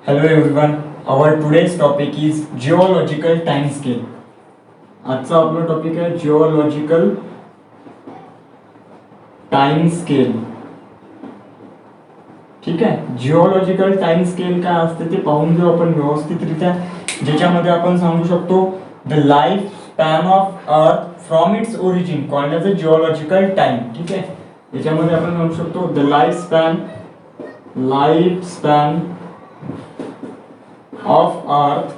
Hello everyone. Our today's topic is geological time scale. आजचा आपला topic आहे geological time scale. ठीक आहे. जिओलॉजिकल टाइम स्केल काय असते ते पाहून घेऊ आपण व्यवस्थितरित्या, ज्याच्यामध्ये आपण सांगू शकतो the life span of earth from its origin called as a geological time. ठीक आहे. याच्यामध्ये आपण सांगू शकतो the life span of earth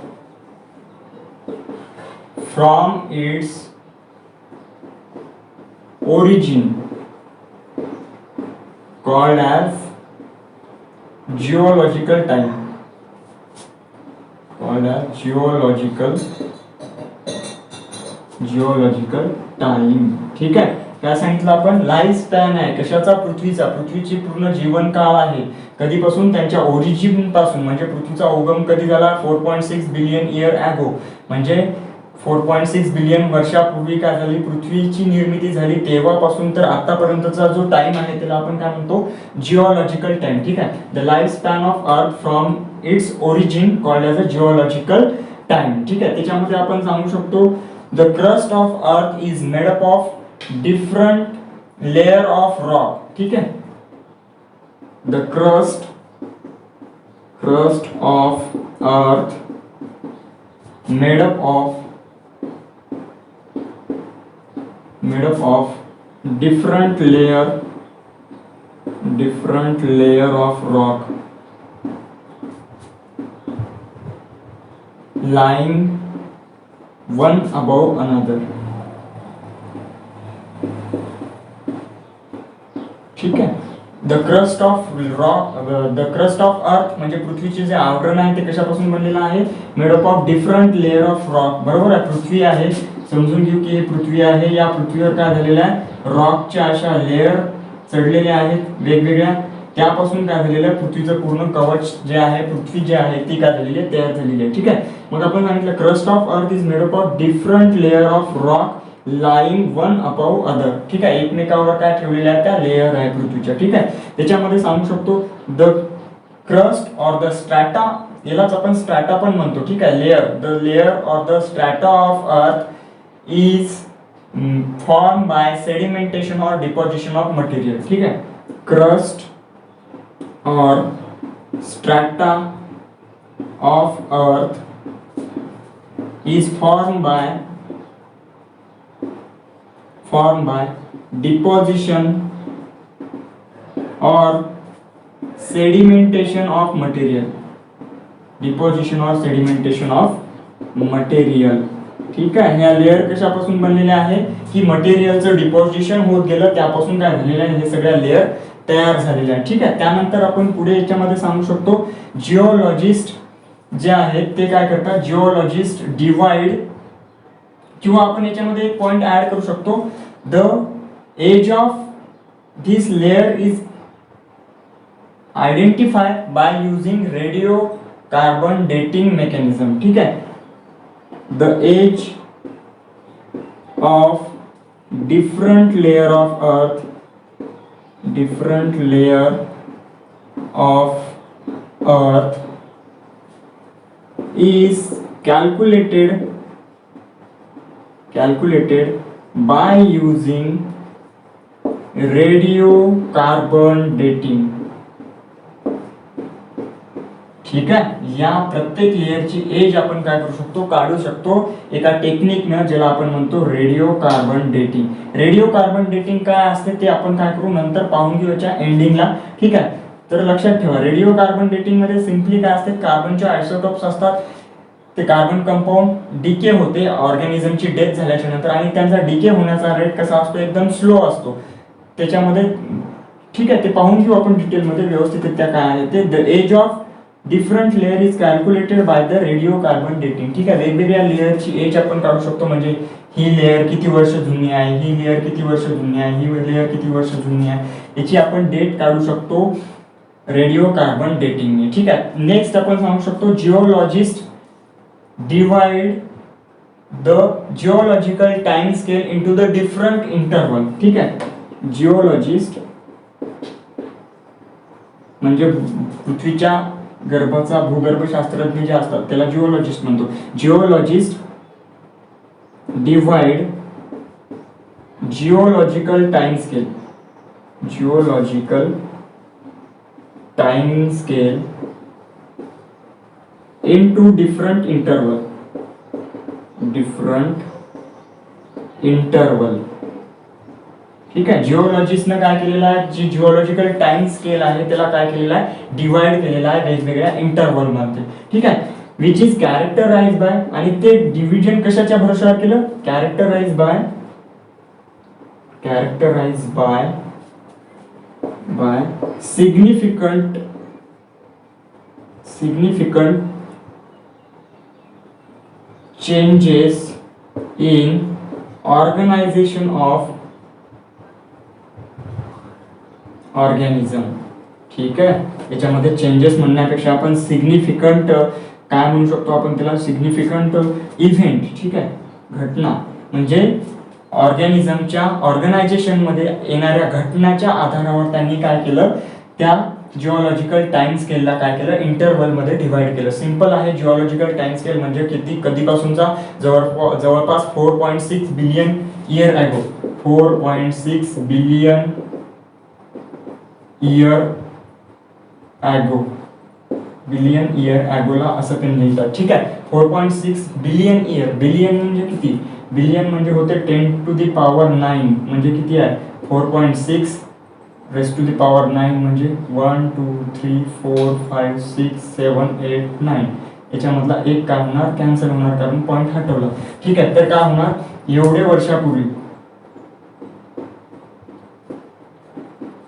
from its origin called as geological time. geological time. ठीक आहे. काय सांगितलं आपण? लाईफ स्पॅन आहे कशाचा? पृथ्वीची पूर्ण जीवन काळ आहे कधीपासून? त्यांच्या ओरिजिन पासून, म्हणजे पृथ्वीचा उगम कधी झाला? 4.6 बिलियन इयर ॲगो, म्हणजे 4.6 बिलियन वर्षापूर्वी काय झाली? पृथ्वीची निर्मिती झाली तेव्हापासून तर आतापर्यंतचा जो टाइम आहे त्याला आपण काय म्हणतो? Geological time. ठीक आहे. The life span of earth from its origin called as a geological time. ठीक आहे. त्याच्यामध्ये आपण सांगू शकतो the crust of earth is made up of different layer of rock. ठीक है. The crust of earth made up of different layer of rock lying one above another. ठीक आहे. द क्रस्ट ऑफ अर्थ म्हणजे पृथ्वीचे जे आवरण आहे ते कशापासून बनलेलं आहे? Made up of different layer of rock. बरोबर आहे. पृथ्वी आहे, समजून घेऊ की हे पृथ्वी आहे. या पृथ्वीवर काय झालेलं आहे? रॉकच्या अशा लेयर चढलेल्या आहेत वेगवेगळ्या. त्यापासून काय झालेलं आहे? पृथ्वीचं पूर्ण कवच जे आहे, पृथ्वी जे आहे ती काय झालेली आहे? तयार झालेली आहे. ठीक आहे. मग आपण सांगितलं crust of earth is made up of different layer of rock lying one above other. ठीक आहे. एकमेकावर काय ठेवलेल्या आहेत? त्या लेयर आहे पृथ्वीच्या. ठीक आहे. त्याच्यामध्ये सांगू शकतो the crust or the strata, यालाच आपण स्ट्रॅटा पण म्हणतो. ठीक आहे. Layer or the strata of earth is form by sedimentation और डिपॉजिशन ऑफ मटेरियल. ठीक है. क्रस्ट और strata of earth is form by deposition और सेडिमेंटेशन ऑफ मटेरियल. ठीक आहे. ह्या लेअर कशापासून बनलेल्या आहे की मटेरियलचं डिपॉझिशन होत गेलं त्यापासून काय झालेलं आहे? हे सगळ्या लेअर तयार झालेल्या आहेत. ठीक आहे. त्यानंतर आपण पुढे याच्यामध्ये सांगू शकतो जिओलॉजिस्ट जे आहेत ते काय करतात? जिओलॉजिस्ट डिवाइड, किंवा आपण याच्यामध्ये एक पॉइंट ऍड करू शकतो the age of this layer is identify by using radio carbon dating mechanism. ठीक आहे. The age of different layer of earth is calculated by using radiocarbon dating. ठीक आहे. या प्रत्येक लेयरची एज आपण काय करू शकतो? काढू शकतो एका टेक्निकनं, ज्याला आपण म्हणतो radio carbon dating. Radio carbon dating काय असते ते आपण काय करू नंतर पाहून घेऊ याच्या एंडिंगला. ठीक आहे. तर लक्षात ठेवा रेडिओ कार्बन डेटिंग मध्ये सिंपली काय असते? कार्बनचे आयसोटॉप्स असतात. ते कार्बन कंपाऊंड डिके होते ऑर्गॅनिझमची डेथ झाल्याच्या नंतर, आणि त्यांचा डिके होण्याचा रेट कसा असतो? एकदम स्लो असतो त्याच्यामध्ये. ठीक आहे. ते पाहून घेऊ आपण डिटेलमध्ये व्यवस्थितरित्या काय आहे ते. The age of different layer is calculated by the radio carbon dating. ठीक आहे. वेगवेगळ्या लेयरची एज आपण काढू शकतो, म्हणजे ही लेयर किती वर्ष जुनी आहे, ही लेयर किती वर्ष जुनी आहे, ही लेयर किती वर्ष जुनी आहे, याची आपण डेट काढू शकतो रेडिओ कार्बन डेटिंगने. ठीक आहे. नेक्स्ट आपण सांगू शकतो geologist divide the geological time scale into the different interval. ठीक आहे. जिओलॉजिस्ट म्हणजे पृथ्वीच्या गर्भाचा भूगर्भशास्त्रज्ञ जे असतात त्याला जिओलॉजिस्ट म्हणतो. Geologist divide geological time scale, geological time scale into different interval. ठीक आहे. जिओलॉजिस्टने काय केलेलं आहे, जी जिओलॉजिकल टाइम स्केल आहे त्याला काय केलेलं आहे, डिवाइड केलेला आहे वेगवेगळ्या इंटरवल मध्ये. ठीक आहे. विच इज कॅरेक्टराइज बाय, आणि ते डिव्हिजन कशाच्या भरोशावर केलं, characterise by significant changes in organization of organism. ठीक आहे. याच्यामध्ये चेंजेस म्हणण्यापेक्षा आपण सिग्निफिकंट काय म्हणू शकतो, आपण त्याला सिग्निफिकंट इव्हेंट. ठीक आहे. घटना म्हणजे ऑर्गॅनिझमच्या ऑर्गनायझेशन मध्ये येणाऱ्या घटनाच्या आधारावर त्यांनी काय केलं, त्या जिओलॉजिकल टाइम स्केलला काय केलं, इंटरवल मध्ये डिवाइड केलं. सिंपल आहे. जिओलॉजिकल टाइम स्केल म्हणजे कधीपासूनचा, जवळपास 4.6 billion year ago, 4.6 billion year ॲगोला असं पण लिहितात. ठीक आहे. 4.6 बिलियन इयर, बिलियन म्हणजे किती, बिलियन म्हणजे होते 10⁹ म्हणजे किती आहे, 4.6 raised to the power 9 म्हणजे 1 2 3 4 5 6 7 8 9. याच्यामधला एक काय होणार, कॅन्सल होणार कारण पॉइंट हटवला. ठीक आहे. तर काय होणार, एवढे वर्षापूर्वी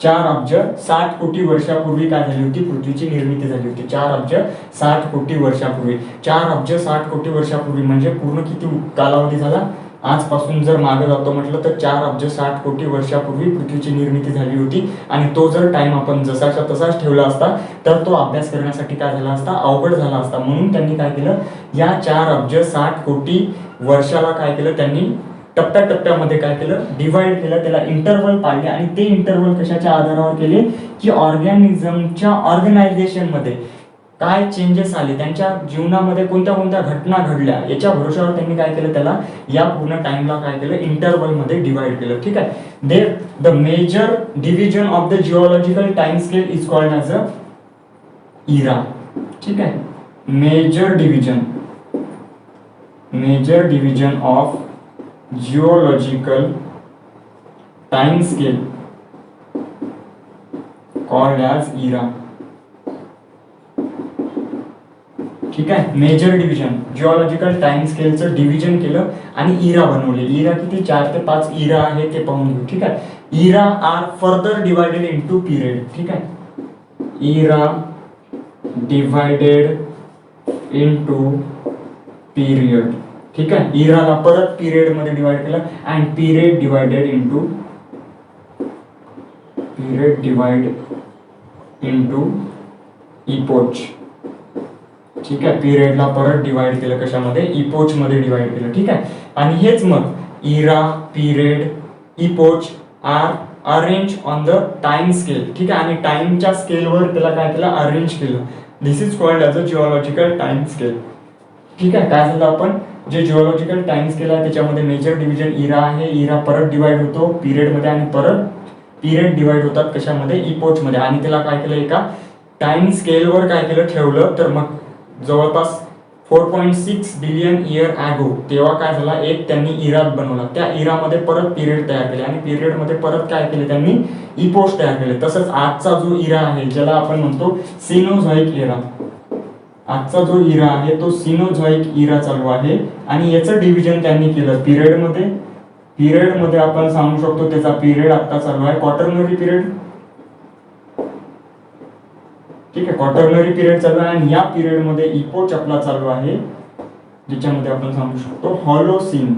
4 अब्ज 60 कोटी वर्षापूर्वी काय झाली होती, पृथ्वीची निर्मिती झाली होती. 4 अब्ज 60 कोटी वर्षापूर्वी, 4 अब्ज 60 कोटी वर्षापूर्वी म्हणजे पूर्ण किती कालावधी झाला, आजपासून जर मागे जातो म्हटलं तर 4 अब्ज 60 कोटी वर्षापूर्वी पृथ्वीची निर्मिती झाली होती. आणि तो जर टाइम आपण जसाच्या तसाच ठेवला असता तर तो अभ्यास करण्यासाठी काय झाला असता, अवघड झाला असता. म्हणून त्यांनी काय केलं, या 4 अब्ज 60 कोटी वर्षाला काय केलं, त्यांनी टप्प्याटप्प्यामध्ये काय केलं, डिवाइड केलं, त्याला इंटरवल पाडले. आणि ते इंटरवल कशाच्या आधारावर केले, की ऑर्गॅनिझमच्या ऑर्गनायझेशन मध्ये काय चेंजेस आले, त्यांच्या जीवनामध्ये कोणत्या कोणत्या घटना घडल्या, याच्या भरोशावर त्यांनी काय केलं, त्याला या पूर्ण टाइमला काय केलं, इंटरवल मध्ये डिवाइड केलं. ठीक आहे. The major division of the geological time scale is called as a era. ठीक आहे. Major division of geological time scale called as era. ठीक आहे. मेजर डिव्हिजन, जिओलॉजिकल टाइम स्केलचं डिव्हिजन केलं आणि इरा बनवले. इरा किती, 4 ते 5 इरा आहे ते पाहून घेऊ. ठीक आहे. Era are further divided into period. ठीक आहे. Era divided into period. ठीक आहे. इराला परत पिरियड मध्ये डिवाइड केलं and period divide into epoch. ठीक आहे. पिरियडला परत डिवाइड केलं कशामध्ये, इपोच मध्ये डिवाइड केलं. ठीक आहे. आणि हेच मग era, period, epoch are arrange on the time scale. ठीक आहे. आणि टाइमच्या स्केलवर त्याला काय केलं, अरेंज केलं. This is called as a geological time scale. ठीक आहे. काय झालं, आपण जे जिओलॉजिकल टाइम स्केल आहे त्याच्यामध्ये मेजर डिव्हिजन इरा आहे. इरा परत डिवाइड होतो पिरियड मध्ये आणि परत पिरियड डिवाइड होतात कशामध्ये, इपोच मध्ये. आणि त्याला काय केलं, एका टाइम स्केलवर काय केलं, ठेवलं. तर मग जवळपास 4.6 बिलियन इयर ॲगो तेव्हा काय झाला, एक त्यांनी इरा बनवला. त्या इरामध्ये परत पिरियड तयार केले आणि पिरियड मध्ये परत काय केले, त्यांनी इपोच तयार केले. तसंच आजचा जो इरा आहे ज्याला आपण म्हणतो सिनोझॉइक इरा, आजचा जो इरा आहे तो सिनोझॉइक इरा चालू आहे. आणि याचं डिव्हिजन त्यांनी केलं पिरियड मध्ये आपण सांगू शकतो त्याचा पिरियड आता चालू आहे क्वाटर्नरी पिरियड. ठीक आहे. क्वाटर्नरी पिरियड चालू आहे आणि या पिरियड मध्ये इपोच आपला चालू आहे ज्याच्यामध्ये आपण सांगू शकतो हॉलोसीन.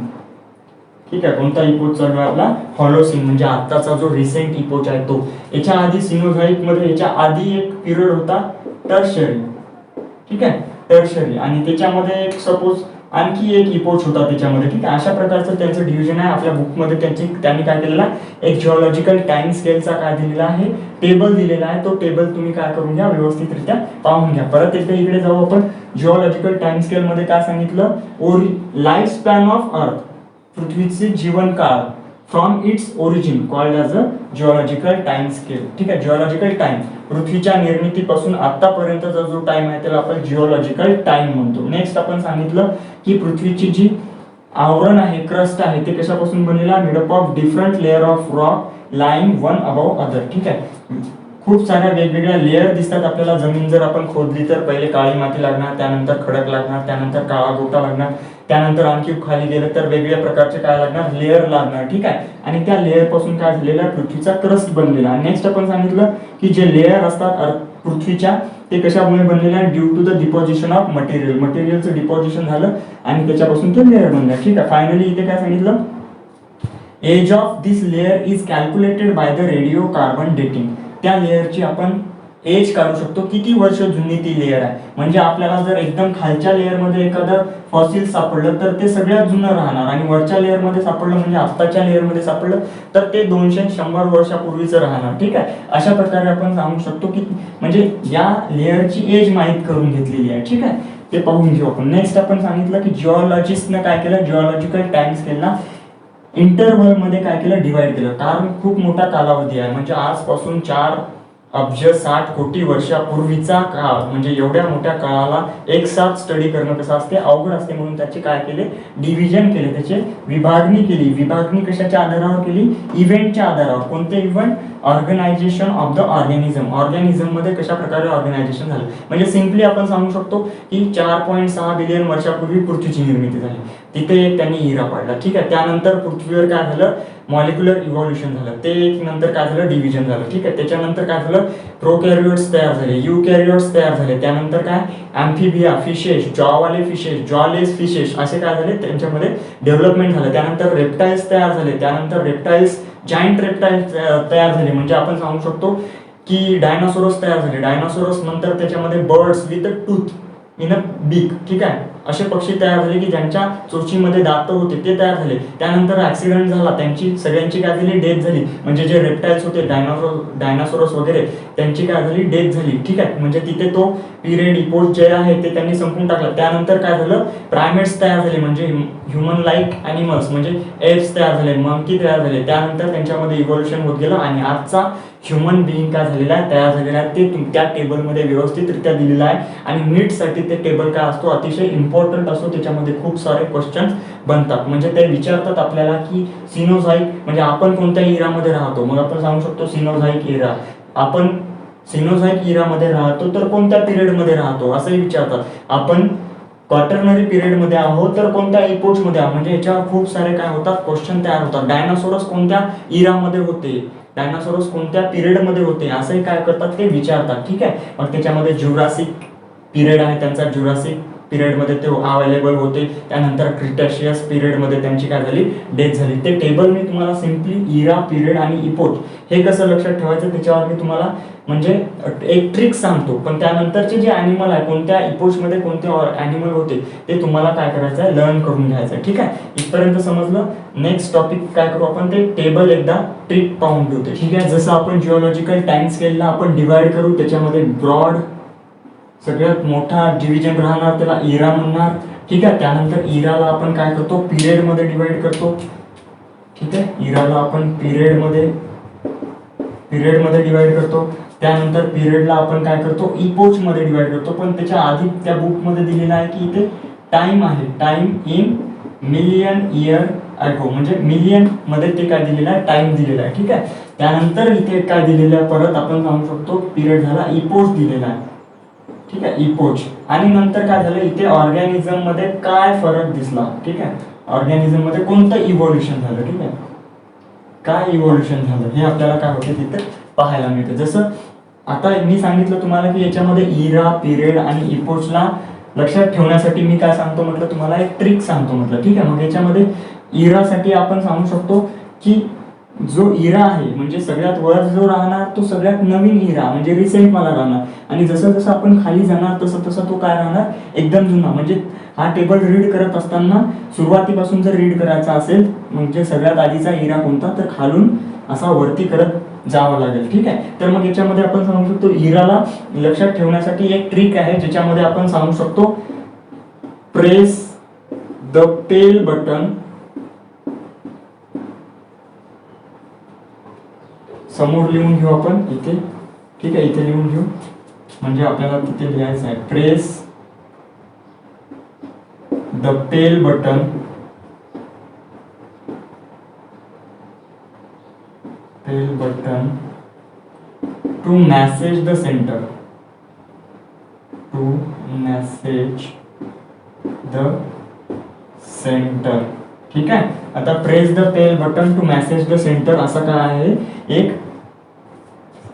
ठीक आहे. कोणता इपोच चालू आहे आपला, हॉलोसीन. म्हणजे आताचा जो रिसेंट इपोच आहे तो. याच्या आधी सिनोझॉइक मध्ये याच्या आधी एक पिरियड होता टर्शरी. ठीक आहे. टर्शरी. आणि त्याच्यामध्ये एक सपोज आणखी एक इपोच होता त्याच्यामध्ये, ठीक आहे. अशा प्रकारचं त्यांचं डिव्हिजन आहे. आपल्या बुकमध्ये त्यांनी काय केलेलं आहे, एक जिओलॉजिकल टाइम स्केलचा काय दिलेला आहे, टेबल दिलेला आहे. तो टेबल तुम्ही काय करून घ्या, व्यवस्थितरित्या पाहून घ्या. परत एकदा इकडे जाऊ आपण. जिओलॉजिकल टाइम स्केल मध्ये काय सांगितलं, लाईफ स्पॅन ऑफ अर्थ, पृथ्वीचे जीवनकाळ from its origin called as a geological time scale, ठीक आहे. जिओलॉजिकल टाइम, पृथ्वीच्या निर्मितीपासून आतापर्यंतचा जो टाइम आहे त्याला आपण जिओलॉजिकल टाइम म्हणतो. नेक्स्ट आपण सांगितलं की पृथ्वीची जी आवरण आहे, क्रस्ट आहे, ते कशापासून बनलेलं आहे, made up of different layer of rock lying one above other, ठीक आहे. खूप साऱ्या वेगवेगळ्या लेअर दिसतात आपल्याला. जमीन जर आपण खोदली तर पहिले काळी माती लागणार, त्यानंतर खडक लागणार, त्यानंतर काळा गोटा लागणार, त्यानंतर आणखी खाली गेलं तर वेगवेगळ्या प्रकारचे काय लागणार, लेअर लागणार, ठीक आहे. आणि त्या लेअर पासून काय झालेला, पृथ्वीचा क्रस्ट बनलेला. नेक्स्ट आपण सांगितलं की जे लेअर असतात पृथ्वीच्या ते कशामुळे बनलेले आहे, due to the deposition of material, मटेरियलचं डिपॉझिशन झालं आणि त्याच्यापासून ते लेअर बनले, ठीक आहे. फायनली इथे काय सांगितलं, age of this layer is calculated by the radio carbon dating. त्या लेअरची आपण एज काढू शकतो, किती वर्ष जुनी ती लेअर आहे. म्हणजे आपल्याला जर एकदम खालच्या लेअरमध्ये एखादं फॉसिल सापडलं तर ते सगळ्यात जुनं राहणार, आणि वरच्या लेअरमध्ये सापडलं म्हणजे आत्ताच्या लेअरमध्ये सापडलं तर ते 200-100 वर्षापूर्वीचं राहणार, ठीक आहे. अशा प्रकारे आपण सांगू शकतो की म्हणजे या लेअरची एज माहीत करून घेतलेली आहे, ठीक आहे. ते पाहून घेऊ आपण. नेक्स्ट आपण सांगितलं की जिओलॉजिस्टनं काय केलं, जिओलॉजिकल टाइम स्केलला इंटरव्हल मध्ये काय केलं, डिवाइड केलं. कारण खूप मोठा कालावधी आहे, म्हणजे आजपासून 4 अब्ज 60 कोटी वर्षापूर्वीचा काळ, म्हणजे एवढ्या मोठ्या काळाला एक साथ स्टडी करणं कसं असते, अवघड असते. म्हणून त्याचे काय केले, डिव्हिजन केले, त्याचे विभागणी केली. विभागणी कशाच्या आधारावर केली, इव्हेंटच्या आधारावर. कोणते event, organisation of the organism, organism मध्ये कशा प्रकारे ऑर्गनायझेशन झालं. म्हणजे सिम्पली आपण सांगू शकतो की 4.6 बिलियन वर्षापूर्वी पृथ्वीची निर्मिती झाली, तिथे एक त्यांनी इरा पाडला, ठीक आहे. त्यानंतर पृथ्वीवर काय झालं, मॉलिक्युलर इव्हॉल्युशन झालं, ते एक नंतर काय झालं, डिव्हिजन झालं, ठीक आहे. त्याच्यानंतर काय झालं, प्रोकॅरियोट्स तयार झाले, युकॅरियोट्स तयार झाले. त्यानंतर काय, अँफिबिया, फिशेस, जॉवाले फिशेस, जॉलेस फिशेस असे काय झाले, त्यांच्यामध्ये डेव्हलपमेंट झालं. त्यानंतर रेप्टाइल्स तयार झाले, त्यानंतर रेप्टाइल्स, जायंट रेप्टाइल्स तयार झाले. म्हणजे आपण सांगू शकतो की डायनासोरस तयार झाले. डायनासोरस नंतर त्याच्यामध्ये बर्ड्स विथ टूथ इन अ बीक, ठीक आहे, असे पक्षी तयार झाले की ज्यांच्या चोचीमध्ये दात होते, ते तयार झाले. त्यानंतर ऍक्सिडेंट झाला, त्यांची सगळ्यांची काय झाली, डेथ झाली. म्हणजे जे रेप्टाइल्स होते, डायनासोरस वगैरे, त्यांची काय झाली, डेथ झाली, ठीक आहे. म्हणजे तिथे तो पिरियड, इपोज जे आहे ते त्यांनी संपून टाकला. त्यानंतर काय झालं, प्रायमेट्स तयार झाले, म्हणजे ह्युमन लाईक ॲनिमल्स, म्हणजे एप्स तयार झाले, मंकी तयार झाले. त्यानंतर त्यांच्यामध्ये इव्होल्युशन होत गेलं आणि आजचा ह्युमन बिईंग काय झालेला आहे, तयार झालेला आहे. ते त्या टेबलमध्ये व्यवस्थितरित्या दिलेलं आहे. आणि नीटसाठी ते टेबल काय असतो, अतिशय इम्पॉर्टंट असतो. त्याच्यामध्ये खूप सारे क्वेश्चन्स बनतात. म्हणजे ते विचारतात आपल्याला की सिनोझाईक म्हणजे आपण कोणत्या इरामध्ये राहतो. मग आपण सांगू शकतो सिनोझाईक इरा. आपण सिनोझाईक इरामध्ये राहतो तर कोणत्या पिरियडमध्ये राहतो असंही विचारतात. आपण क्वाटर्नरी पिरियड मध्ये आहोत तर कोणत्या इपोच मध्ये आहोत. म्हणजे याच्यावर खूप सारे काय होतात, क्वेश्चन तयार होतात. डायनासोरस कोणत्या इरामध्ये होते, डायनासोरस कोणत्या पिरियड मध्ये होते, असंही काय करतात, ते विचारतात, ठीक आहे. मग त्याच्यामध्ये ज्युरासिक पिरियड आहे त्यांचा, ज्युरासिक पिरियड मध्ये ते अवेलेबल होते. त्यानंतर क्रिटॅशियस पिरियड मध्ये त्यांची काय झाली, डेथ झाली. ते टेबल मी तुम्हाला सिम्पली इरा, पिरियड आणि इपोच हे कसं लक्षात ठेवायचं त्याच्यावर मी तुम्हाला म्हणजे एक ट्रिक सांगतो. पण त्यानंतरचे जे ॲनिमल आहे, कोणत्या इपोच मध्ये कोणते ॲनिमल होते ते तुम्हाला काय करायचं आहे, लर्न करून घ्यायचं आहे, ठीक आहे. इथपर्यंत समजलं. नेक्स्ट टॉपिक काय करू आपण, ते टेबल एकदा ट्रिक पाहून घेऊ, ठीक आहे. जसं आपण जिओलॉजिकल टाइम स्केलला आपण डिवाइड करू, त्याच्यामध्ये ब्रॉड सगळ्यात मोठा डिव्हिजन राहणार, त्याला इरा म्हणणार, ठीक आहे. त्यानंतर इराला आपण काय करतो, पिरियड मध्ये डिवाइड करतो, ठीक आहे. इराला आपण पिरियड मध्ये डिवाइड करतो. त्यानंतर पिरियडला आपण काय करतो, इपोच मध्ये डिवाइड करतो. पण त्याच्या आधी त्या बुक मध्ये दिलेला आहे की इथे टाइम आहे, टाइम इन मिलियन इयर अगो, म्हणजे मिलियन मध्ये ते काय दिलेलं आहे, टाइम दिलेला आहे, ठीक आहे. त्यानंतर इथे काय दिलेलं आहे, परत आपण सांगू शकतो पिरियड झाला, इपोच दिलेला आहे, ठीक आहे, इपोच. आणि नंतर काय झालं, इथे ऑर्गॅनिझम मध्ये काय फरक दिसला, ठीक आहे. ऑर्गॅनिझम मध्ये कोणतं इव्होल्युशन झालं, ठीक आहे, काय इव्होल्युशन झालं हे आपल्याला काय होते तिथे पाहायला मिळतं. जसं आता मी सांगितलं तुम्हाला की याच्यामध्ये इरा, पिरियड आणि इपोचला लक्षात ठेवण्यासाठी मी काय सांगतो म्हटलं, तुम्हाला एक ट्रिक सांगतो म्हटलं, ठीक आहे. मग याच्यामध्ये इरासाठी आपण सांगू शकतो की जो इरा आहे म्हणजे सगळ्यात वर जो राहणार तो सगळ्यात नवीन इरा म्हणजे रिसेंट मला राहणार, आणि जसं जसं आपण खाली जाणार तसं तसं तो काय राहणार, एकदम जुना. म्हणजे हा टेबल रीड करत असताना सुरुवातीपासून जर रीड करायचा असेल म्हणजे सगळ्यात आधीचा इरा कोणता, तर खालून असा वरती करत जावं लागेल. ठीक आहे, तर मग याच्यामध्ये आपण सांगू शकतो इराला लक्षात ठेवण्यासाठी एक ट्रिक आहे ज्याच्यामध्ये आपण सांगू शकतो प्रेस द पेल बटन, समोर लिहून घेऊ आपण इथे. ठीक आहे, इथे लिहून घेऊ म्हणजे आपल्याला तिथे लिहायचं आहे press the pale button to message the centre, to message the centre. ठीक आहे, आता press the pale button to message the centre असं काय आहे, एक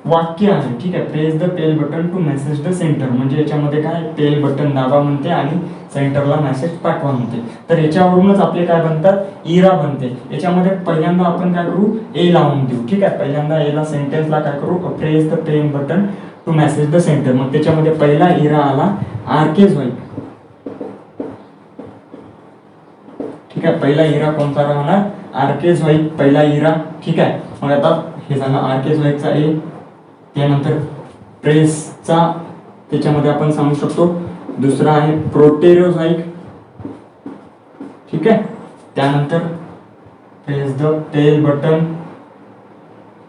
वाक्य आहे. ठीक आहे, press the pale button to message the centre म्हणजे याच्यामध्ये काय, पेल बटन दाबा म्हणते आणि सेंटरला मेसेज पाठवा म्हणते. तर याच्यावरूनच आपले काय बनतात, इरा बनते. याच्यामध्ये पहिल्यांदा आपण काय करू, ए लावून देऊ. ठीक आहे, पहिल्यांदा एला सेंटेन्सला काय करू, press the pale button to message the centre. मग त्याच्यामध्ये पहिला इरा आला आर्केझोइक. ठीक आहे, पहिला इरा कोणता राहणार, आर्केझोइक पहिला इरा. ठीक आहे, मग आता हे झालं आर्केझोइकचा ए. त्यानंतर प्रेसचा त्याच्यामध्ये आपण सांगू शकतो दुसरा आहे प्रोटेरोझोइक. ठीक आहे, त्यानंतर प्रेस द पेल बटन,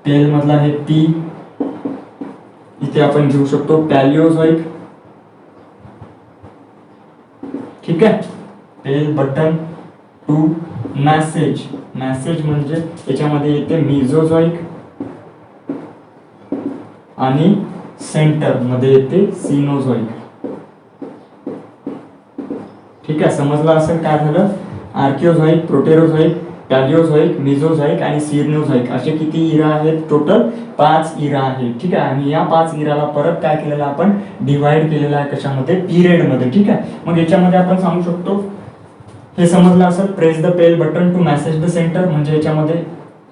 पेल मधला आहे पी, इथे आपण घेऊ शकतो पॅलिओझोइक. ठीक आहे, पेल बटन टू मेसेज, मेसेज म्हणजे याच्यामध्ये येते मिझोझोइक आणि सेंटर मध्ये येते सिनोझोइक. ठीक आहे, समजलं असेल काय झालं, आर्किओझोइक, प्रोटेरोझोइक, पॅलिओझोइक, मिझोझोइक आणि सिनोझोइक असे किती इरा आहेत, टोटल 5 इरा आहेत. ठीक आहे, आणि या 5 इराला परत काय केलेलं आपण, डिवाइड केलेलं आहे कशामध्ये, पिरियड मध्ये. ठीक आहे, मग याच्यामध्ये आपण सांगू शकतो हे समजलं असेल press the pale button to message the centre म्हणजे याच्यामध्ये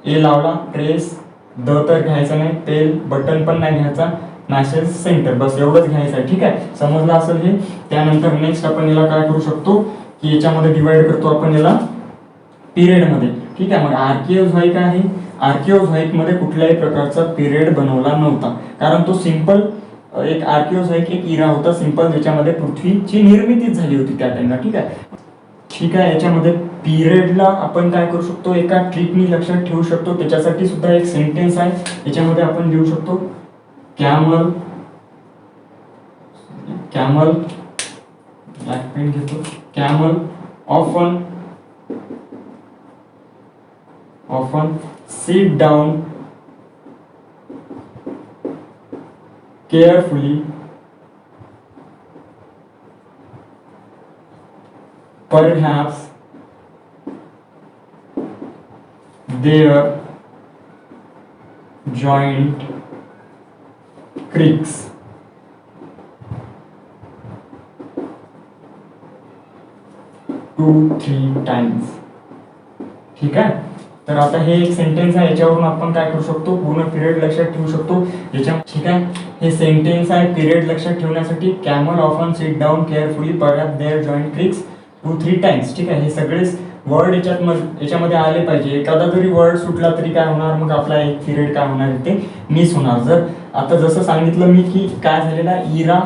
ए लावला, प्रेस द तर घ्यायचा नाही, पेल बटन पण नाही घ्यायचा, मेसेज सेंटर बस एवढंच घ्यायचं आहे. ठीक आहे, समजलं असेल हे. त्यानंतर नेक्स्ट आपण याला काय करू शकतो की याच्यामध्ये डिवाइड करतो आपण याला पिरियड मध्ये. ठीक आहे, मग आर्किओझोइक आहे, आर्किओझोइक मध्ये कुठल्याही प्रकारचा पिरियड बनवला नव्हता कारण तो सिंपल एक आर्किओझोइक एक इरा होता सिंपल ज्याच्यामध्ये पृथ्वीची निर्मितीच झाली होती त्या टाइमला. ठीक आहे, ठीक आहे, याच्यामध्ये पिरियडला आपण काय करू शकतो, एका ट्रिकनी लक्षात ठेवू शकतो. त्याच्यासाठी सुद्धा एक सेंटेन्स आहे, याच्यामध्ये आपण लिहू शकतो कॅमल, कॅमल ब्लॅक पेन घेतो, camel often sit down carefully, perhaps their joint creaks. 2-3 times. ठीक आहे, तर आता हे एक सेंटेन्स आहे, याच्यावरून आपण काय करू शकतो, पूर्ण पिरियड लक्षात ठेवू शकतो ज्याच्या. ठीक आहे, हे सेंटेन्स आहे पिरियड लक्षात ठेवण्यासाठी, camel often sit down carefully perhaps their joint cricks 2-3 times. ठीक आहे, हे सगळेच वर्ड याच्यामध्ये आले पाहिजे. एखादा जरी वर्ड सुटला तरी काय होणार, मग आपला एक पिरियड काय होणार ते मिस होणार. जर आता जसं सांगितलं मी की काय झालेला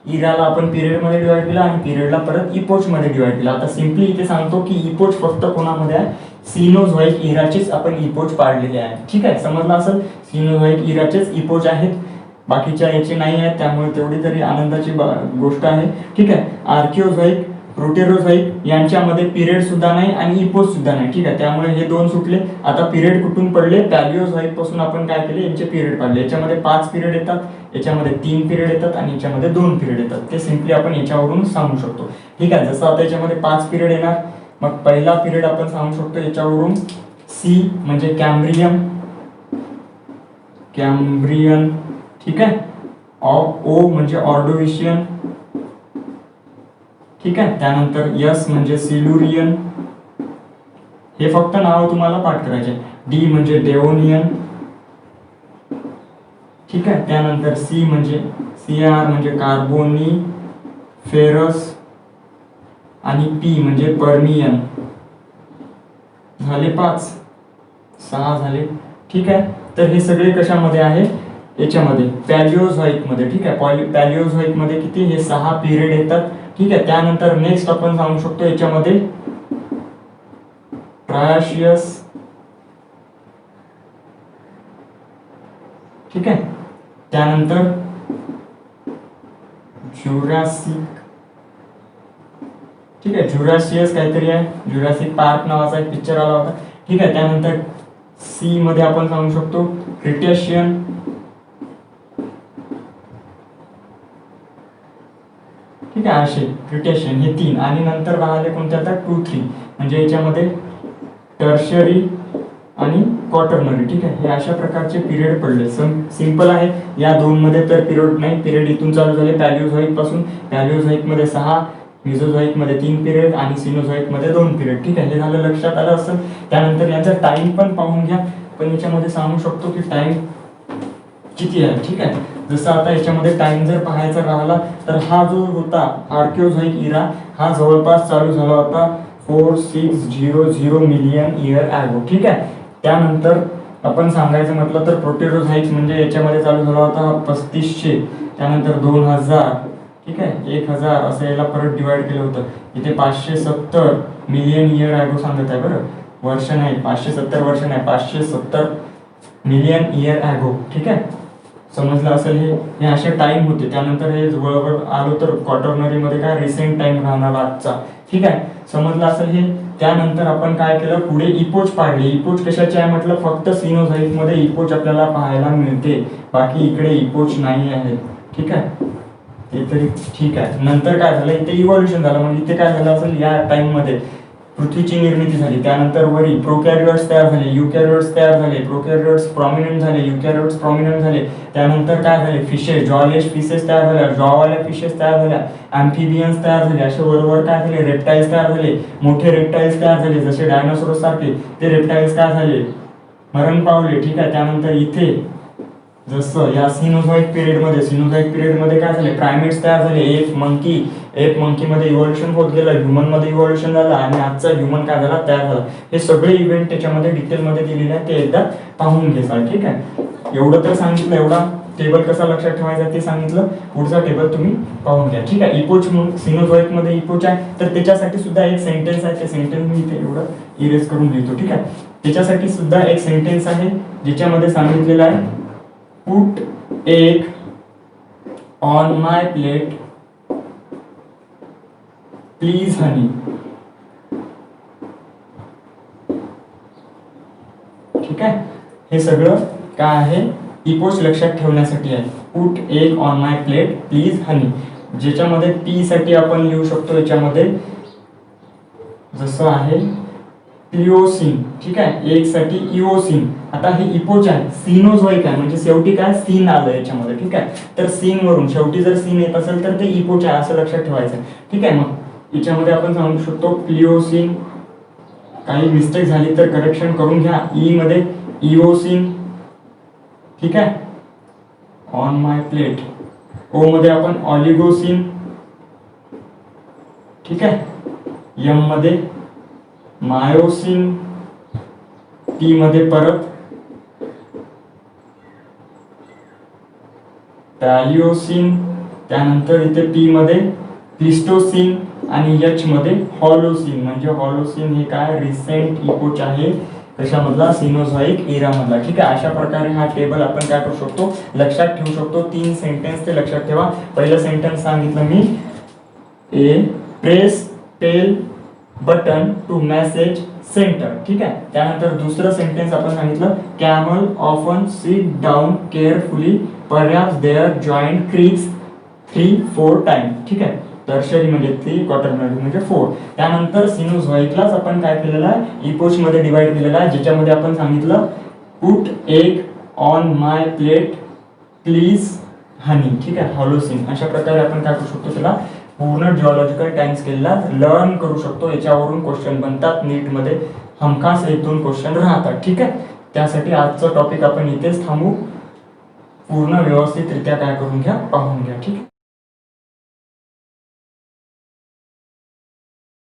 इराला आपण पिरियड मध्ये डिवाइड केला आणि पिरियडला परत इपोच मध्ये डिवाइड केला. आता सिम्पली इथे सांगतो की इपोच फक्त कोणामध्ये आहे, सिनोझोइक इराचेच आपण इपोच पाडलेले आहे. ठीक आहे, समजलं असेल, सिनोझोइक इराचेच इपोच आहेत, बाकीच्या याचे नाही आहेत, त्यामुळे तेवढी तरी आनंदाची गोष्ट आहे. ठीक आहे, आर्किओझोइक, प्रोटेरोझोइक यांच्यामध्ये पिरियड सुद्धा नाही आणि इपोच सुद्धा नाही. ठीक आहे, त्यामुळे हे 2 सुटले. आता पिरियड कुठून पडले, पॅलिओझोइक पासून आपण काय केले, यांचे पिरियड काढले. याच्यामध्ये 5 पिरियड येतात, याच्यामध्ये 3 पिरियड येतात आणि याच्यामध्ये 2 पिरियड येतात. ते सिम्पली आपण याच्यावरून सांगू शकतो. ठीक आहे, जसं आता याच्यामध्ये 5 पिरियड येणार, मग पहिला पिरियड आपण सांगू शकतो याच्यावरून सी म्हणजे कॅम्ब्रियन. ठीक आहे, ओ म्हणजे ऑर्डोविशियन. ठीक आहे, त्यानंतर यस म्हणजे सिल्युरियन. हे फक्त नाव तुम्हाला पाठ करायचे. डी म्हणजे डेओनियन, ठीक आहे. त्यानंतर सी म्हणजे Cr म्हणजे कार्बोनी फेरस आणि पी म्हणजे पर्मियन. झाले 5, 6 झाले, ठीक आहे. तर हे सगळे कशामध्ये आहे, याच्यामध्ये पॅलिओझोइक मध्ये, ठीक आहे. पॅलिओझोइक मध्ये किती, हे 6 पिरियड येतात, ठीक आहे. त्यानंतर नेक्स्ट आपण सांगू शकतो याच्यामध्ये ट्रायशियस, ठीक आहे. त्यानंतर ज्युरासिक, ठीक आहे. ज्युरासियस काहीतरी आहे, ज्युरासिक पार्क नावाचा एक पिक्चर आला होता, ठीक आहे. त्यानंतर सी मध्ये आपण सांगू शकतो क्रिटेशियन, ठीक आहे. असे क्रिटेशियन हे 3, आणि नंतर राहिले कोणते आता 2, 3 म्हणजे याच्यामध्ये टर्शरी आणि क्वाटर्नरी, ठीक आहे. हे अशा प्रकारचे पिरियड पडले. सिंपल आहे, या 2 मध्ये तर पिरियड नाही, पिरियड इथून चालू झाले पॅलिओझोइक पासून. पॅलिओझोइक मध्ये 6, मेसोझोइक मध्ये 3 पिरियड आणि सिनोझोइक मध्ये 2 पिरियड, ठीक आहे. हे झालं, लक्षात आलं असेल. त्यानंतर यांचा टाइम पण पाहून घ्या, पण याच्यामध्ये सांगू शकतो की टाइम किती आहे, ठीक आहे. जसं आता याच्यामध्ये टाइम जर पाहायचा राहिला तर हा जो होता आर्किओझोइक इरा, हा जवळपास चालू झाला होता 4600 मिलियन इयर ॲगो, ठीक आहे. त्यानंतर आपण सांगायचं म्हटलं तर प्रोटेरोझोइक म्हणजे याच्यामध्ये चालू झाला होता 3500, त्यानंतर 2000, ठीक आहे, 1000 असं याला परत डिवाइड केलं होतं. इथे 570 मिलियन इयर ॲगो सांगत आहे बरं, वर्ष नाही, 570 वर्ष नाही, 570 मिलियन इयर ॲगो, ठीक आहे. समजलं असेल. हे असे टाइम होते. त्यानंतर हे जवळजवळ आलो तर क्वाटर्नरी मध्ये काय रिसेंट टाइम राहणार आजचा, ठीक आहे. समजलं असेल हे. त्यानंतर आपण काय केलं, पुढे इपोच पाडले. इपोच कशाचे आहे म्हटलं, फक्त सिनोझोइक मध्ये इपोच आपल्याला पाहायला मिळते, बाकी इकडे इपोच नाही आहे, ठीक आहे. ते तरी ठीक आहे. नंतर काय झालं, इथे इव्हॉल्युशन झालं, म्हणजे इथे काय झालं असेल, या टाइम मध्ये पृथ्वीची निर्मिती झाली. त्यानंतर वरी प्रोकॅरियोट्स तयार झाले, युकॅरियोट्स तयार झाले, प्रोकॅरियोट्स प्रॉमिनंट झाले, युकॅरियोट्स प्रॉमिनंट झाले. त्यानंतर काय झाले, फिशेस, जॉलेस फिशेस तयार झाल्या, जॉवाल्या फिशेस तयार झाल्या, अँफिबियन्स तयार झाले. असे बरोबर काय झाले, रेप्टाइल्स तयार झाले, मोठे रेप्टाइल्स तयार झाले, जसे डायनासोरस सारखे. ते रेप्टाइल्स काय झाले, मरण पावले, ठीक आहे. त्यानंतर इथे जसं या सिनोझोइक पिरियड मध्ये काय झाले, प्रायमेट्स तयार झाले, एप मंकी मध्ये इव्हॉल्युशन होत गेलं, ह्युमन मध्ये इव्हॉल्युशन झालं, आणि आजचा ह्युमन काय झाला, तयार झाला. हे सगळे इव्हेंट त्याच्यामध्ये डिटेल मध्ये दिलेले आहेत, ते एकदा पाहून घ्याल, ठीक आहे. एवढं तर सांगितलं, एवढा टेबल कसा लक्षात ठेवायचा ते सांगितलं. पुढचा टेबल तुम्ही पाहून घ्या, ठीक आहे. इपोच, सिनोझोइक मध्ये इपोच आहे, तर त्याच्यासाठी सुद्धा एक सेंटेन्स आहे. ते सेंटेन्स मी इथे एवढं इरेज करून लिहितो, ठीक आहे. त्याच्यासाठी सुद्धा एक सेंटेन्स आहे, ज्याच्यामध्ये सांगितलेलं आहे, put egg on my plate please honey, ठीक आहे. हे सगळं काय आहे, इपोच लक्षात ठेवण्यासाठी आहे. Put egg on my plate please honey, ज्याच्यामध्ये पी साठी आपण लिहू शकतो याच्यामध्ये जसं आहे प्लिओसिन, ठीक आहे. एक साठी इओसिन. आता हे इपोच आहे, सिनोझोइक आहे, म्हणजे शेवटी काय सीन आलं याच्यामध्ये, ठीक आहे. तर सीन वरून शेवटी जर सीन येत असेल तर ते इपोच आहे असं लक्षात ठेवायचं, ठीक आहे. मग याच्यामध्ये आपण सांगू शकतो प्लिओसिन. काही मिस्टेक झाली तर करेक्शन करून घ्या. ई मध्ये इओसिन, ठीक आहे, ऑन माय प्लेट. ओ मध्ये आपण ऑलिगोसिन, ठीक आहे. एम मध्ये मायोसिन, टी मध्ये परत पॅलिओसिन, त्यानंतर इथे पी मध्ये प्लिस्टोसिन आणि एच मध्ये हॉलोसिन. म्हणजे हॉलोसिन हे काय, रिसेंट इपोच आहे, कशामधला, सिनोझोइक इरा मधला, ठीक आहे. अशा प्रकारे हा टेबल आपण काय करू शकतो, लक्षात ठेवू शकतो. 3 सेंटेन्स ते लक्षात ठेवा. पहिलं सेंटेन्स सांगितलं मी, A press tell button to message centre, ठीक आहे. त्यानंतर दुसरं सेंटेन्स आपण सांगितलं, camel often sit down carefully perhaps their joint creaks 3-4 time, ठीक आहे. टर्शरी म्हणजे 3, क्वाटर्नरी म्हणजे 4. त्यानंतर सिनोझोइकलाच आपण काय केलेलं आहे, इपोच मध्ये डिवाइड केलेला आहे, ज्याच्यामध्ये आपण सांगितलं put egg on my plate please honey, ठीक आहे, हॉलोसिन. अशा प्रकारे आपण काय करू शकतो, त्याला पूर्ण जिओलॉजिकल टाइम स्केलला लर्न करू शकतो. याच्यावरून क्वेश्चन बनतात नीट मध्ये, हमखास 1-2 क्वेश्चन राहतात, ठीक आहे. त्यासाठी आजचा टॉपिक आपण इथेच थांबू. पूर्ण व्यवस्थितरित्या काय करून घ्या, पाहून घ्या. ठीक आहे.